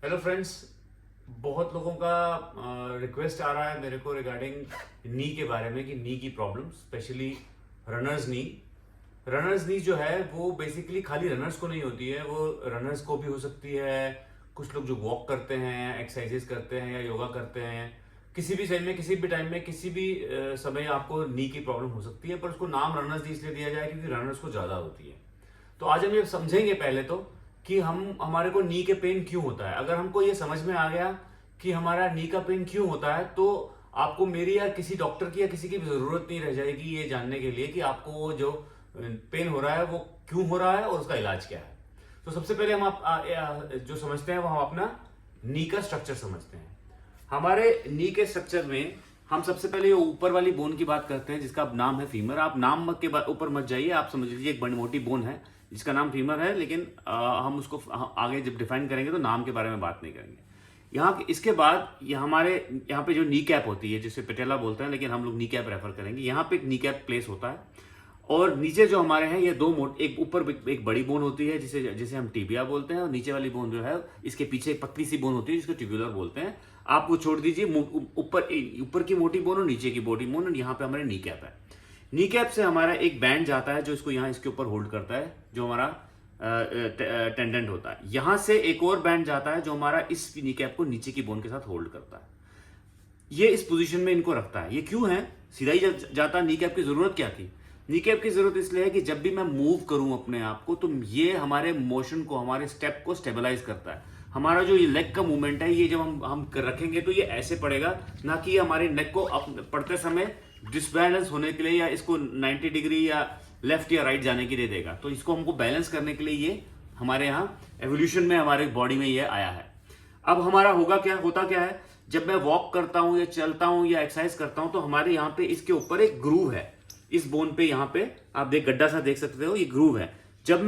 Hello friends. बहुत लोगों का रिक्वेस्ट आ रहा है मेरे को रिगार्डिंग नी के बारे में कि नी की प्रॉब्लम स्पेशली रनर्स नी। रनर्स नी जो है वो बेसिकली खाली रनर्स को नहीं होती है, वो रनर्स को भी हो सकती है। कुछ लोग जो वॉक करते हैं, एक्सरसाइजेस करते हैं या योगा करते हैं, किसी भी टाइम में किसी भी टाइम में किसी भी समय आपको नी की प्रॉब्लम हो सकती है। पर उसको नाम रनर्स नी इसलिए दिया जाए क्योंकि रनर्स को ज़्यादा होती है। तो आज हम ये समझेंगे पहले तो कि हमारे को नी के पेन क्यों होता है। अगर हमको ये समझ में आ गया कि हमारा नी का पेन क्यों होता है तो आपको मेरी या किसी डॉक्टर की या किसी की भी जरूरत नहीं रह जाएगी ये जानने के लिए कि आपको वो जो पेन हो रहा है वो क्यों हो रहा है और उसका इलाज क्या है। तो सबसे पहले हम जो समझते हैं वो हम अपना नी का स्ट्रक्चर समझते हैं। हमारे नी के स्ट्रक्चर में हम सबसे पहले ये ऊपर वाली बोन की बात करते हैं जिसका नाम है फीमर। आप नाम के ऊपर मत जाइए, आप समझ लीजिए एक बड़ी मोटी बोन है जिसका नाम फीमर है, लेकिन हम उसको आगे जब डिफाइन करेंगे तो नाम के बारे में बात नहीं करेंगे। यहाँ इसके बाद ये हमारे यहाँ पे जो नी कैप होती है जिसे पेटेला बोलते हैं, लेकिन हम लोग नी कैप रेफर करेंगे। यहाँ पे एक नी कैप प्लेस होता है और नीचे जो हमारे हैं ये एक ऊपर एक बड़ी बोन होती है जिसे जिसे हम टिबिया बोलते हैं, और नीचे वाली बोन जो है इसके पीछे एक पतली सी बोन होती है जिसको ट्यूबुलर बोलते हैं। आप वो छोड़ दीजिए, ऊपर की मोटी बोन और नीचे की बॉडी बोन, और यहाँ पे हमारे नी कैप है। नी कैप से हमारा एक बैंड जाता है जो इसको यहाँ इसके ऊपर होल्ड करता है, जो हमारा टेंडेंट होता है। यहाँ से एक और बैंड जाता है जो हमारा इस नी कैप को नीचे की बोन के साथ होल्ड करता है। ये इस पोजीशन में इनको रखता है। ये क्यों है? सीधा ही जाता। नी कैप की जरूरत क्या थी? नी कैप की जरूरत इसलिए है कि जब भी मैं मूव करूं अपने आप को तो ये हमारे मोशन को, हमारे स्टेप को स्टेबलाइज करता है। हमारा जो ये लेग का मूवमेंट है ये जब हम रखेंगे तो ये ऐसे पड़ेगा, ना कि हमारे नेक को पढ़ते समय डिसबैलेंस होने के लिए या इसको 90 डिग्री या लेफ्ट या राइट जाने के लिए देगा। तो इसको हमको बैलेंस करने के लिए ये हमारे यहाँ एवोल्यूशन में हमारे बॉडी में ये आया है। अब हमारा होता क्या है, जब मैं वॉक करता हूं या चलता हूं या एक्सरसाइज करता हूं तो हमारे यहाँ पे इसके ऊपर एक ग्रूव है। इस बोन पे यहाँ पे आप गड्ढा सा देख सकते हो, ये ग्रूव है। जब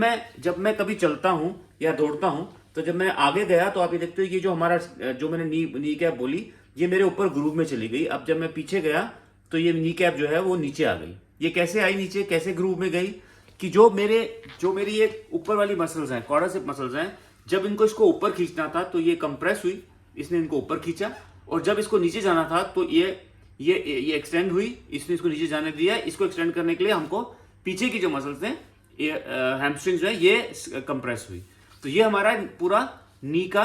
मैं कभी चलता हूं या दौड़ता हूं तो जब मैं आगे गया तो आप ये देखते हो ये जो हमारा जो मैंने नी कैप बोली ये मेरे ऊपर ग्रूव में चली गई। अब जब मैं पीछे गया तो ये नी कैप जो है वो नीचे आ गई। ये कैसे आई नीचे, कैसे ग्रूव में गई कि जो मेरी ये ऊपर वाली मसल्स हैं, क्वाड्रिसेप मसल्स हैं, जब इनको इसको ऊपर खींचना था तो ये कंप्रेस हुई, इसने इनको ऊपर खींचा, और जब इसको नीचे जाना था तो ये एक्सटेंड हुई, इसने इसको नीचे जाने दिया। इसको एक्सटेंड करने के लिए हमको पीछे की जो मसल्स हैं, ये हैमस्ट्रिंग्स जो है, ये कंप्रेस हुई। तो ये हमारा पूरा नी का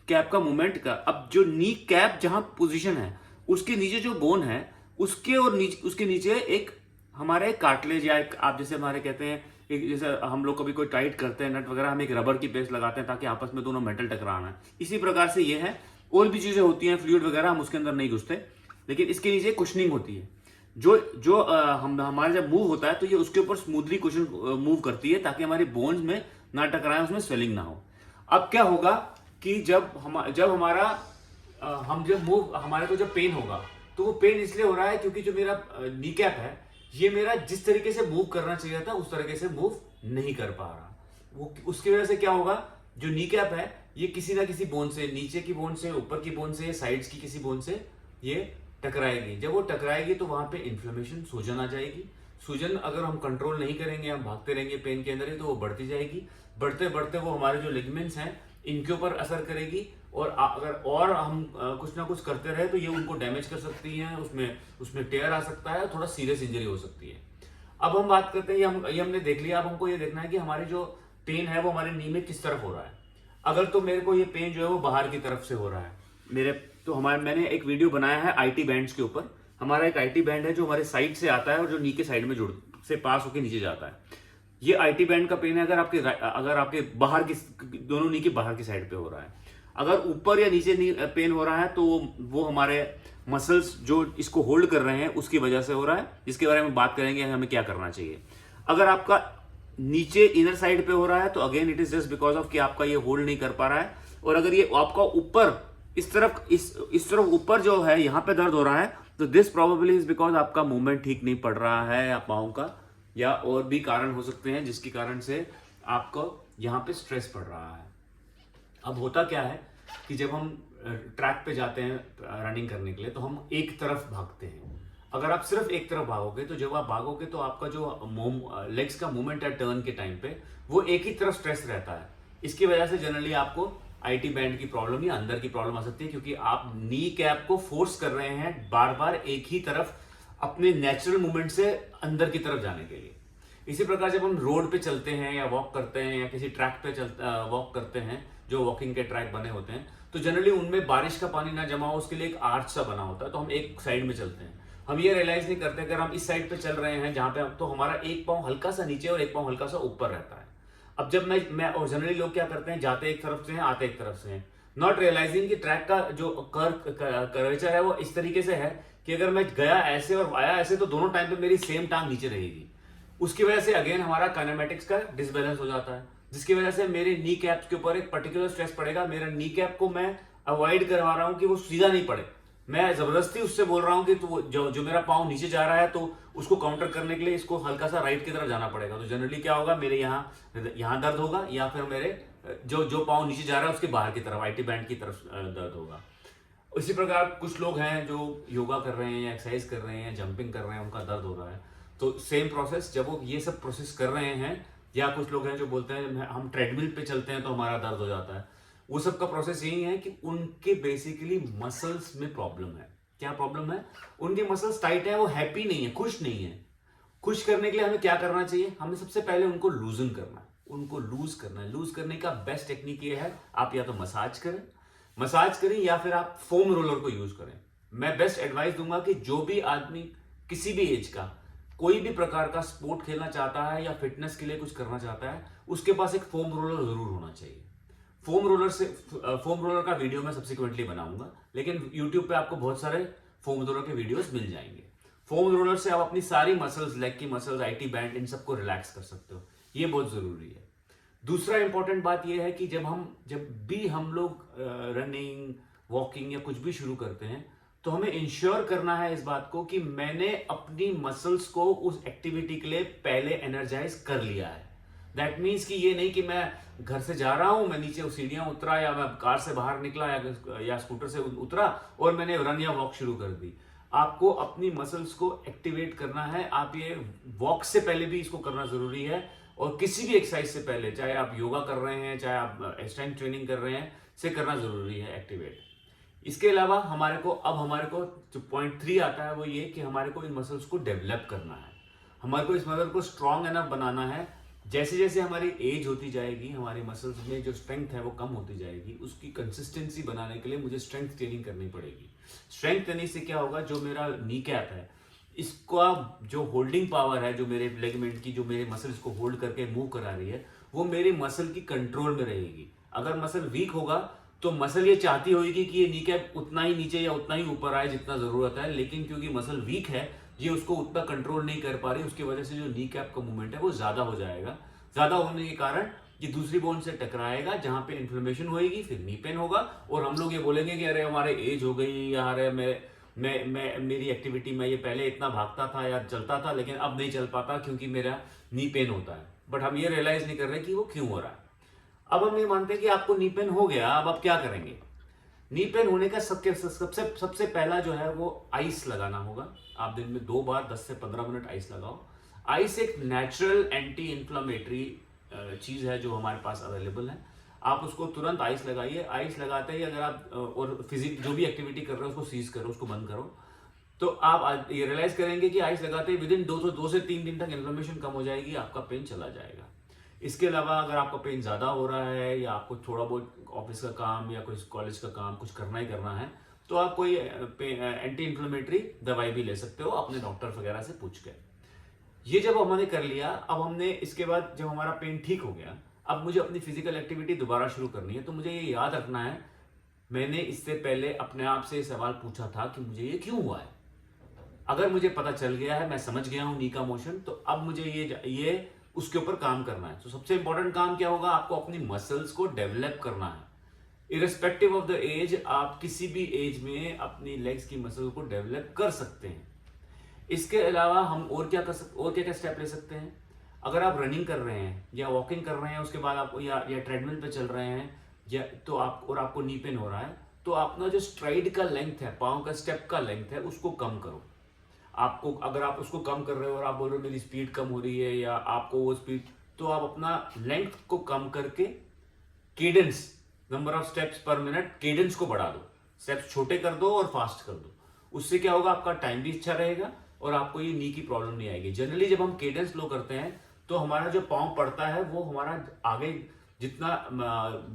कैप का मूवमेंट का। अब जो नी कैप जहां पोजीशन है उसके नीचे जो बोन है उसके नीचे एक हमारे कार्टिलेज या एक, आप जैसे हमारे कहते हैं एक, जैसे हम लोग कभी कोई टाइट करते हैं नट वगैरह, हम एक रबर की पेस्ट लगाते हैं ताकि आपस में दोनों मेटल टकराना है। इसी प्रकार से ये है। और भी चीजें होती हैं, फ्लूइड वगैरह, हम उसके अंदर नहीं घुसते, लेकिन इसके नीचे कुशनिंग होती है जो हमारे जब मूव होता है तो ये उसके ऊपर स्मूथली कुशन मूव करती है ताकि हमारी बोन्स में ना टकराए, उसमें स्वेलिंग ना हो। अब क्या होगा कि जब हमारा हम जब मूव हमारे को जब पेन होगा तो वो पेन इसलिए हो रहा है क्योंकि जो मेरा नी कैप है ये मेरा जिस तरीके से मूव करना चाहिए था उस तरीके से मूव नहीं कर पा रहा। वो उसकी वजह से क्या होगा, जो नी कैप है ये किसी ना किसी बोन से, नीचे की बोन से, ऊपर की बोन से, साइड्स की किसी बोन से ये टकराएगी। जब वो टकराएगी तो वहां पे इन्फ्लेमेशन, सूजन आ जाएगी। सूजन अगर हम कंट्रोल नहीं करेंगे, हम भागते रहेंगे पेन के अंदर ही, तो वो बढ़ती जाएगी। बढ़ते बढ़ते वो हमारे जो लिगामेंट्स हैं इनके ऊपर असर करेगी, और अगर और हम कुछ ना कुछ करते रहे तो ये उनको डैमेज कर सकती हैं, उसमें टेयर आ सकता है, थोड़ा सीरियस इंजरी हो सकती है। अब हम बात करते हैं, ये हमने देख लिया। अब हमको ये देखना है कि हमारे जो पेन है वो हमारे नी में किस तरफ हो रहा है। अगर तो मेरे को ये पेन जो है वो बाहर की तरफ से हो रहा है मैंने एक वीडियो बनाया है आईटी बैंड्स के ऊपर। हमारा एक आईटी बैंड है जो हमारे साइड से आता है और जो नी के साइड में से पास होकर नीचे जाता है। ये आईटी बैंड का पेन है अगर आपके बाहर की, दोनों नी के बाहर की साइड पे हो रहा है। अगर ऊपर या नीचे पेन हो रहा है तो वो हमारे मसल्स जो इसको होल्ड कर रहे हैं उसकी वजह से हो रहा है, जिसके बारे में बात करेंगे हमें क्या करना चाहिए। अगर आपका नीचे इनर साइड पे हो रहा है तो again it is just because of कि आपका ये होल्ड नहीं कर पा रहा है। और अगर ये आपका ऊपर इस तरफ ऊपर जो है यहाँ पे दर्द हो रहा है तो दिस प्रोबेबली इज बिकॉज आपका मूवमेंट ठीक नहीं पड़ रहा है या पाँव का, या और भी कारण हो सकते हैं जिसके कारण से आपको यहाँ पे स्ट्रेस पड़ रहा है। अब होता क्या है कि जब हम ट्रैक पे जाते हैं रनिंग करने के लिए तो हम एक तरफ भागते हैं। अगर आप सिर्फ एक तरफ भागोगे तो जब आप भागोगे तो आपका जो लेग्स का मूवमेंट है टर्न के टाइम पे वो एक ही तरफ स्ट्रेस रहता है। इसकी वजह से जनरली आपको आईटी बैंड की प्रॉब्लम या अंदर की प्रॉब्लम आ सकती है, क्योंकि आप नी कैप को फोर्स कर रहे हैं बार बार एक ही तरफ अपने नेचुरल मूवमेंट से अंदर की तरफ जाने के लिए। इसी प्रकार जब हम रोड पे चलते हैं या वॉक करते हैं या किसी ट्रैक पे वॉक करते हैं, जो वॉकिंग के ट्रैक बने होते हैं, तो जनरली उनमें बारिश का पानी ना जमा हो उसके लिए एक आर्च सा बना होता है, तो हम एक साइड में चलते हैं। हम ये रियलाइज नहीं करते अगर हम इस साइड पे चल रहे हैं जहां पे तो हमारा एक पाँव हल्का सा नीचे और एक पाँव हल्का सा ऊपर रहता है। अब जब मैं और जनरली लोग क्या करते हैं, जाते एक तरफ से हैं आते एक तरफ से हैं, नॉट रियलाइजिंग कि ट्रैक का जो कर्वेचर है वो इस तरीके से है कि अगर मैं गया ऐसे और आया ऐसे तो दोनों टाइम पे मेरी सेम टांग नीचे रहेगी। उसकी वजह से अगेन हमारा काइनेमेटिक्स का डिसबैलेंस हो जाता है, जिसकी वजह से मेरे नी कैप के ऊपर एक पर्टिकुलर स्ट्रेस पड़ेगा। मेरा नी कैप को मैं अवॉइड करवा रहा हूं कि वो सीधा नहीं पड़े, मैं जबरदस्ती उससे बोल रहा हूं कि तो जो मेरा पाँव नीचे जा रहा है तो उसको काउंटर करने के लिए इसको हल्का सा राइट की तरफ जाना पड़ेगा। तो जनरली क्या होगा, मेरे यहाँ दर्द होगा या फिर मेरे जो पाँव नीचे जा रहा है उसके बाहर की तरफ आईटी बैंड की तरफ दर्द होगा। इसी प्रकार कुछ लोग हैं जो योगा कर रहे हैं या एक्सरसाइज कर रहे हैं, जंपिंग कर रहे हैं, उनका दर्द हो रहा है, तो सेम प्रोसेस जब वो ये सब प्रोसेस कर रहे हैं, या कुछ लोग हैं जो बोलते हैं हम ट्रेडमिल पे चलते हैं तो हमारा दर्द हो जाता है, वो सब का प्रोसेस यही है कि उनके बेसिकली मसल्स में प्रॉब्लम है। क्या प्रॉब्लम है? उनके मसल्स टाइट है, वो हैप्पी नहीं है, खुश नहीं है। खुश करने के लिए हमें क्या करना चाहिए? हमें सबसे पहले उनको लूजन करना है, उनको लूज करना है। लूज करने का बेस्ट टेक्निक ये है, आप या तो मसाज करें या फिर आप फोम रोलर को यूज करें। मैं बेस्ट एडवाइस दूंगा कि जो भी आदमी किसी भी एज का कोई भी प्रकार का स्पोर्ट खेलना चाहता है या फिटनेस के लिए कुछ करना चाहता है, उसके पास एक फोम रोलर जरूर होना चाहिए। फोम रोलर का वीडियो मैं सब्सिक्वेंटली बनाऊंगा, लेकिन यूट्यूब पे आपको बहुत सारे फोम रोलर के वीडियोस मिल जाएंगे। फोम रोलर से आप अपनी सारी मसल्स, लेग की मसल्स, आईटी बैंड, इन सबको रिलैक्स कर सकते हो। ये बहुत जरूरी है। दूसरा इंपॉर्टेंट बात यह है कि जब भी हम लोग रनिंग, वॉकिंग या कुछ भी शुरू करते हैं, तो हमें इंश्योर करना है इस बात को कि मैंने अपनी मसल्स को उस एक्टिविटी के लिए पहले एनर्जाइज कर लिया है। दैट मीन्स कि ये नहीं कि मैं घर से जा रहा हूं, मैं नीचे सीढ़ियां उतरा या मैं कार से बाहर निकला या स्कूटर से उतरा और मैंने रन या वॉक शुरू कर दी। आपको अपनी मसल्स को एक्टिवेट करना है। आप ये वॉक से पहले भी इसको करना जरूरी है, और किसी भी एक्सरसाइज से पहले, चाहे आप योगा कर रहे हैं, चाहे आप स्ट्रेंथ ट्रेनिंग कर रहे हैं, से करना जरूरी है एक्टिवेट। इसके अलावा हमारे को जो पॉइंट 3 आता है वो ये कि हमारे को इन मसल्स को डेवलप करना है, हमारे को इस मसल को स्ट्रांग एनफ बनाना है। जैसे जैसे हमारी एज होती जाएगी, हमारी मसल्स में जो स्ट्रेंथ है वो कम होती जाएगी। उसकी कंसिस्टेंसी बनाने के लिए मुझे स्ट्रेंथ ट्रेनिंग करनी पड़ेगी। स्ट्रेंथ ट्रेनिंग से क्या होगा, जो मेरा नी कैप है, इसका जो होल्डिंग पावर है, जो मेरे लिगामेंट की, जो मेरे मसल्स को होल्ड करके मूव करा रही है, वो मेरी मसल की कंट्रोल में रहेगी। अगर मसल वीक होगा तो मसल ये चाहती होगी कि ये नी कैप उतना ही नीचे या उतना ही ऊपर आए जितना जरूरत है, लेकिन क्योंकि मसल वीक है, ये उसको उतना कंट्रोल नहीं कर पा रही, उसकी वजह से जो नी कैप का मूवमेंट है वो ज्यादा हो जाएगा। ज्यादा होने के कारण ये दूसरी बोन से टकराएगा, जहां पे इन्फ्लेमेशन होगी, फिर नी पेन होगा, और हम लोग ये बोलेंगे कि अरे हमारे एज हो गई, या अरे मेरी एक्टिविटी में ये पहले इतना भागता था या चलता था, लेकिन अब नहीं चल पाता क्योंकि मेरा नी पेन होता है। बट हम ये रियलाइज नहीं कर रहे कि वो क्यों हो रहा है। अब हम ये मानते हैं कि आपको नी पेन हो गया, अब आप क्या करेंगे? नी पेन होने का सबसे पहला जो है वो आइस लगाना होगा। आप दिन में 2 बार 10 से 15 मिनट आइस लगाओ। आइस एक नेचुरल एंटी इंफ्लेमेटरी चीज है जो हमारे पास अवेलेबल है। आप उसको तुरंत आइस लगाइए। आइस लगाते ही अगर आप और फिजिक जो भी एक्टिविटी कर रहे हो उसको सीज करो, उसको बंद करो, तो आप ये रियलाइज करेंगे कि आइस लगाते ही विद इन 2 से 3 दिन तक इन्फ्लेमेशन कम हो जाएगी, आपका पेन चला जाएगा। इसके अलावा अगर आपका पेन ज्यादा हो रहा है या आपको थोड़ा बहुत ऑफिस का काम या कोई कॉलेज का काम कुछ करना ही करना है, तो आप कोई एंटी इंफ्लेमेटरी दवाई भी ले सकते हो अपने डॉक्टर वगैरह से पूछ के। ये जब हमने कर लिया, अब हमने इसके बाद जब हमारा पेन ठीक हो गया, अब मुझे अपनी फिजिकल एक्टिविटी दोबारा शुरू करनी है, तो मुझे ये याद रखना है मैंने इससे पहले अपने आप से सवाल पूछा था कि मुझे ये क्यों हुआ है। अगर मुझे पता चल गया है, मैं समझ गया हूं नी का मोशन, तो अब मुझे ये उसके ऊपर काम करना है। तो सबसे इंपॉर्टेंट काम क्या होगा, आपको अपनी मसल्स को डेवलप करना है। इरेस्पेक्टिव ऑफ द एज, आप किसी भी एज में अपनी लेग्स की मसल को डेवलप कर सकते हैं। इसके अलावा हम और क्या स्टेप ले सकते हैं? अगर आप रनिंग कर रहे हैं या वॉकिंग कर रहे हैं, उसके बाद आप या ट्रेडमिल पे चल रहे हैं, या तो आपको नी पेन हो रहा है, तो अपना जो स्ट्राइड का लेंथ है, पाँव का स्टेप का लेंथ है, उसको कम करो। अगर आप उसको कम कर रहे हो और आप बोल रहे हो मेरी स्पीड कम हो रही है या आपको वो स्पीड, तो आप अपना लेंथ को कम करके केडेंस नंबर ऑफ स्टेप्स पर मिनट, केडेंस को बढ़ा दो, स्टेप्स छोटे कर दो और फास्ट कर दो। उससे क्या होगा, आपका टाइम भी अच्छा रहेगा और आपको ये नी की प्रॉब्लम नहीं आएगी। जनरली जब हम केडेंस लो करते हैं तो हमारा जो पाँव पड़ता है वो हमारा आगे जितना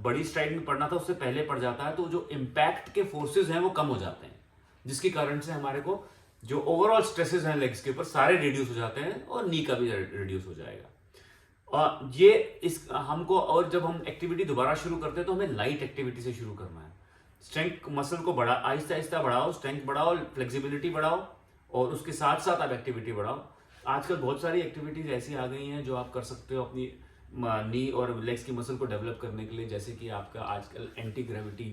बड़ी स्ट्राइड में पड़ना था उससे पहले पड़ जाता है, तो जो इम्पैक्ट के फोर्सेज हैं वो कम हो जाते हैं, जिसके कारण से हमारे को जो ओवरऑल स्ट्रेसेस हैं लेग्स के ऊपर सारे रिड्यूस हो जाते हैं और नी का भी रिड्यूस हो जाएगा। और ये इस हमको, और जब हम एक्टिविटी दोबारा शुरू करते हैं तो हमें लाइट एक्टिविटी से शुरू करना है। स्ट्रेंथ मसल को बढ़ा, आहिस्ता आहिस्ता बढ़ाओ, स्ट्रेंथ बढ़ाओ, फ्लेक्सिबिलिटी बढ़ाओ और उसके साथ साथ आप एक्टिविटी बढ़ाओ। आजकल बहुत सारी एक्टिविटीज ऐसी आ गई हैं जो आप कर सकते हो अपनी नी और लेग्स की मसल को डेवलप करने के लिए, जैसे कि आपका आजकल एंटी ग्रेविटी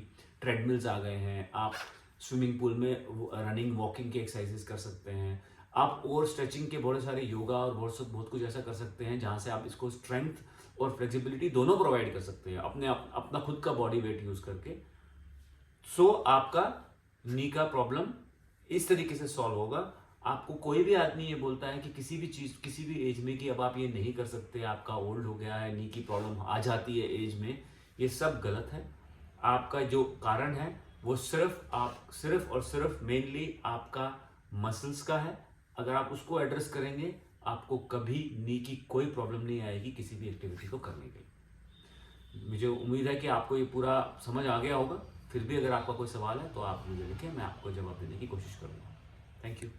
ट्रेडमिल्स आ गए हैं, आप स्विमिंग पूल में रनिंग वॉकिंग की एक्सरसाइजेस कर सकते हैं, आप और स्ट्रेचिंग के बहुत सारे योगा और बहुत कुछ ऐसा कर सकते हैं जहाँ से आप इसको स्ट्रेंथ और फ्लेक्सिबिलिटी दोनों प्रोवाइड कर सकते हैं अपना खुद का बॉडी वेट यूज करके। सो आपका नी का प्रॉब्लम इस तरीके से सॉल्व होगा। आपको कोई भी आदमी ये बोलता है कि किसी भी चीज किसी भी एज में कि अब आप ये नहीं कर सकते, आपका ओल्ड हो गया है, नी की प्रॉब्लम आ जाती है एज में, ये सब गलत है। आपका जो कारण है वो सिर्फ और सिर्फ मेनली आपका मसल्स का है। अगर आप उसको एड्रेस करेंगे आपको कभी नी की कोई प्रॉब्लम नहीं आएगी किसी भी एक्टिविटी को करने के। मुझे उम्मीद है कि आपको ये पूरा समझ आ गया होगा। फिर भी अगर आपका कोई सवाल है तो आप मुझे लिखें, मैं आपको जवाब देने की कोशिश करूँगा। Thank you.